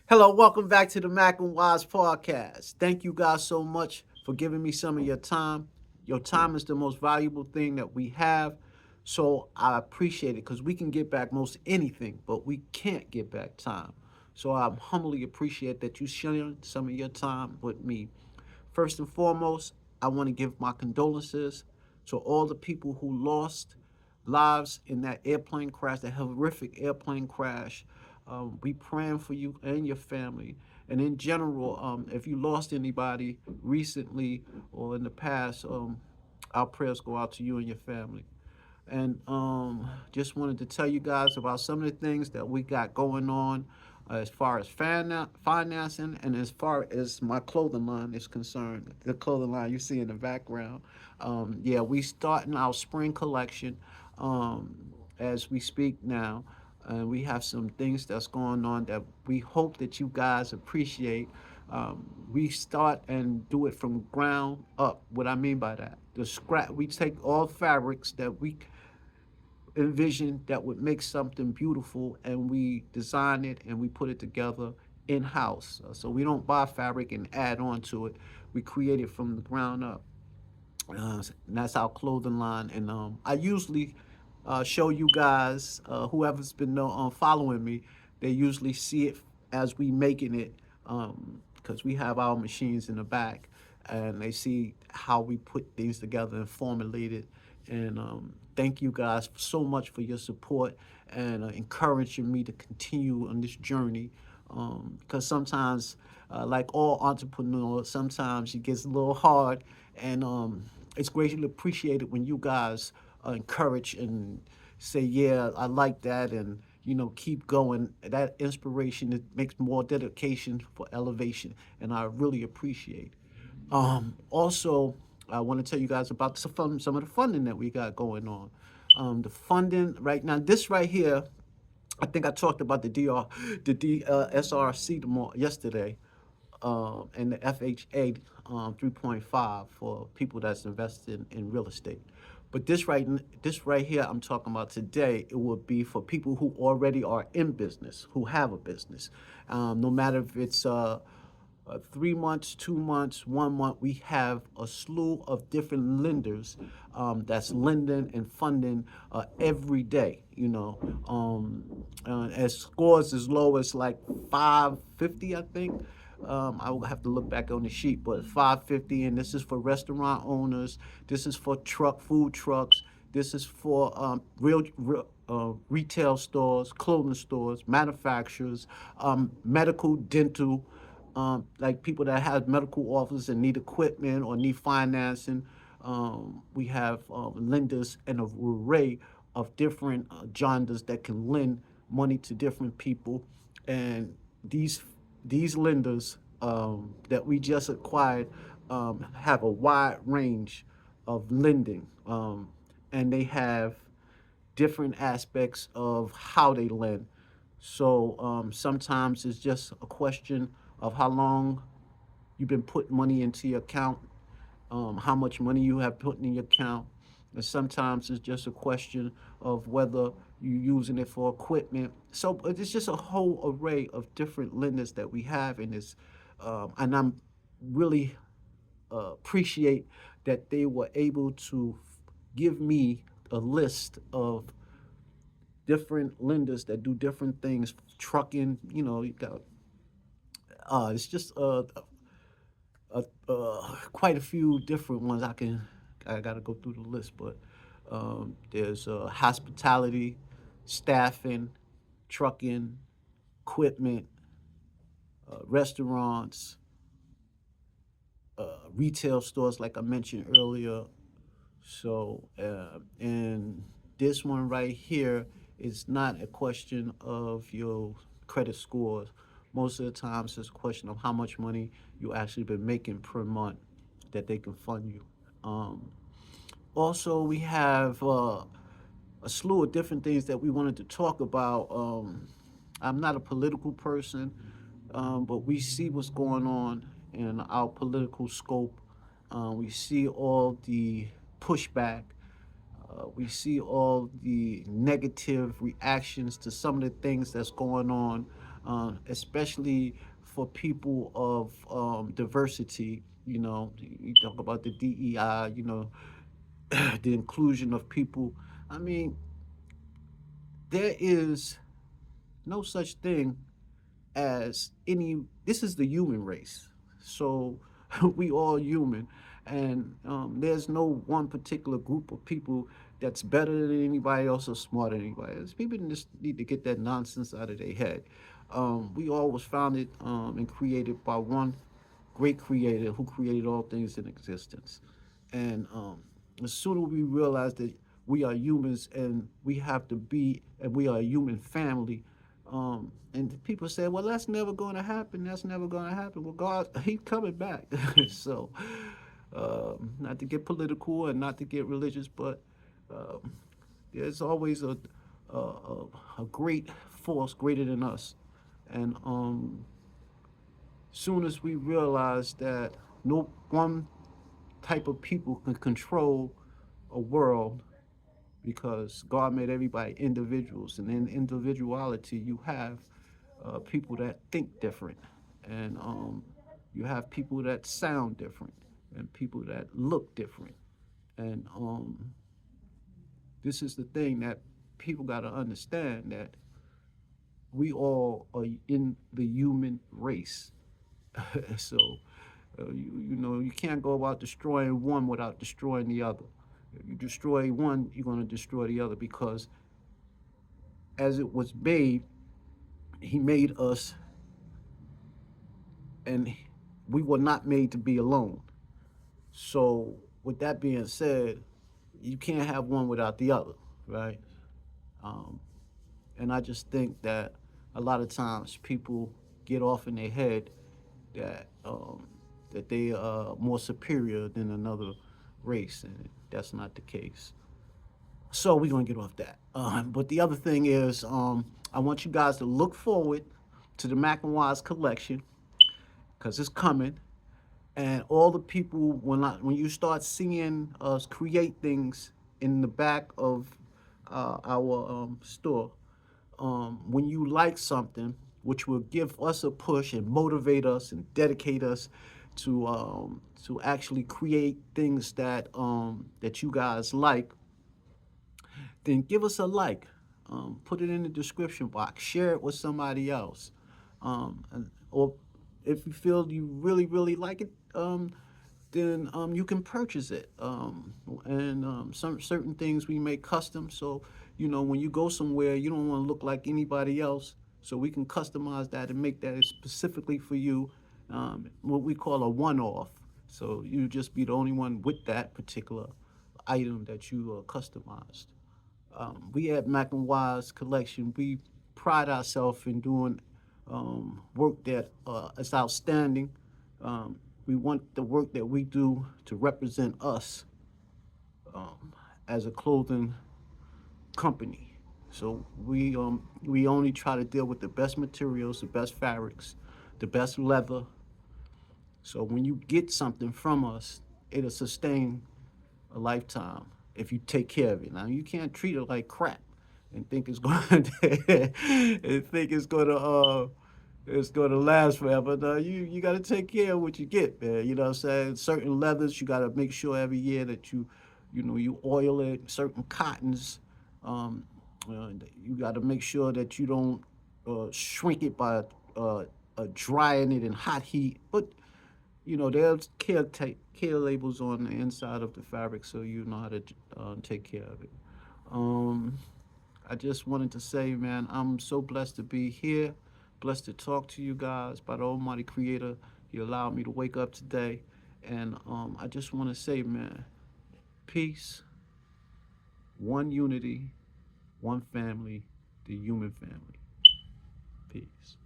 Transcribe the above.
Hello, welcome back to the Mac and Wise podcast. Thank you guys so much for giving me some of your time. Your time is the most valuable thing that we have. So I appreciate it because we can get back most anything, but we can't get back time. So I humbly appreciate that you sharing some of your time with me. First and foremost, I want to give my condolences to all the people who lost lives in that airplane crash, that horrific airplane crash. We praying for you and your family. And in general, if you lost anybody recently or in the past, our prayers go out to you and your family. And just wanted to tell you guys about some of the things that we got going on as far as financing and as far as my clothing line is concerned. The clothing line you see in the background. Yeah, we starting our spring collection um, as we speak now. And we have some things that's going on that we hope that you guys appreciate. We start and do it from ground up. What I mean by that, the scrap. We take all fabrics that we envision that would make something beautiful, and we design it and we put it together in house. So we don't buy fabric and add on to it. We create it from the ground up. And that's our clothing line. And I usually show you guys, whoever's been following me, they usually see it as we making it, because we have our machines in the back, and they see how we put things together and formulate it. And thank you guys so much for your support and encouraging me to continue on this journey. Because sometimes, like all entrepreneurs, sometimes it gets a little hard, and it's greatly appreciated when you guys encourage and say, "Yeah, I like that," and keep going. That inspiration, it makes more dedication for elevation, and I really appreciate. Also, I want to tell you guys about some of the funding that we got going on. The funding right now, this right here, I think I talked about the SRC yesterday, and the FHA 3.5 for people that's invested in real estate. But this right here I'm talking about today, it would be for people who already are in business, who have a business. No matter if it's 3 months, 2 months, 1 month, we have a slew of different lenders that's lending and funding every day. As scores as low as like 550, I think. I will have to look back on the sheet, but 550, and this is for restaurant owners. This is for food trucks. This is for real retail stores, clothing stores, manufacturers, medical, dental, like people that have medical offices and need equipment or need financing. We have lenders and an array of different genres that can lend money to different people, and these lenders that we just acquired have a wide range of lending, and they have different aspects of how they lend. So sometimes it's just a question of how long you've been putting money into your account, how much money you have put in your account. And sometimes it's just a question of whether you're using it for equipment. So it's just a whole array of different lenders that we have in this. And I'm really appreciate that they were able to give me a list of different lenders that do different things, trucking. You got it's just quite a few different ones. I got to go through the list, but there's hospitality, staffing, trucking, equipment, restaurants, retail stores, like I mentioned earlier. So, and this one right here is not a question of your credit scores. Most of the times, it's a question of how much money you actually been making per month that they can fund you. Um, Also, we have a slew of different things that we wanted to talk about. I'm not a political person, but we see what's going on in our political scope. We see all the pushback. We see all the negative reactions to some of the things that's going on especially for people of diversity. You know, you talk about the DEI, you know, the inclusion of people. I mean, there is no such thing as any. This is the human race, so we all human, and there's no one particular group of people that's better than anybody else or smarter than anybody else. People just need to get that nonsense out of their head. We all was founded and created by one great creator who created all things in existence. And as soon as we realize that we are humans and we have to be, and we are a human family, and people say, well, that's never going to happen. That's never going to happen. Well, God, He's coming back. So, not to get political and not to get religious, but um, there's always a great force greater than us. And soon as we realize that no one type of people can control a world, because God made everybody individuals, and in individuality, you have people that think different, and you have people that sound different, and people that look different, and this is the thing that people got to understand, that we all are in the human race. So, you know, you can't go about destroying one without destroying the other. If you destroy one, you're going to destroy the other, because as it was made, He made us, and we were not made to be alone. So, with that being said, you can't have one without the other, right? Um, and I just think that a lot of times people get off in their head that that they are more superior than another race, and that's not the case. So we're gonna get off that. But the other thing is, I want you guys to look forward to the Mac and Wise collection, because it's coming. And all the people, when you start seeing us create things in the back of our store, when you like something, which will give us a push and motivate us and dedicate us to actually create things that you guys like, then give us a like. Put it in the description box. Share it with somebody else. Or if you feel you really, really like it, then you can purchase it. And some certain things we make custom. So, you know, when you go somewhere, you don't want to look like anybody else. So we can customize that and make that specifically for you, what we call a one-off. So you just be the only one with that particular item that you customized. We at Mac and Wise Collection, we pride ourselves in doing work that is outstanding. Um, we want the work that we do to represent us as a clothing company. So we only try to deal with the best materials, the best fabrics, the best leather. So when you get something from us, it'll sustain a lifetime if you take care of it. Now you can't treat it like crap and think it's going to and think it's going to last forever. No, you got to take care of what you get, man. You know what I'm saying? Certain leathers you got to make sure every year that you know you oil it. Certain cottons, um, you got to make sure that you don't shrink it by drying it in hot heat. But you know, there's care labels on the inside of the fabric, so you know how to take care of it. Um, I just wanted to say, man, I'm so blessed to be here, blessed to talk to you guys by the Almighty Creator. He allowed me to wake up today, and I just want to say, man, peace, one unity, one family, the human family. Peace.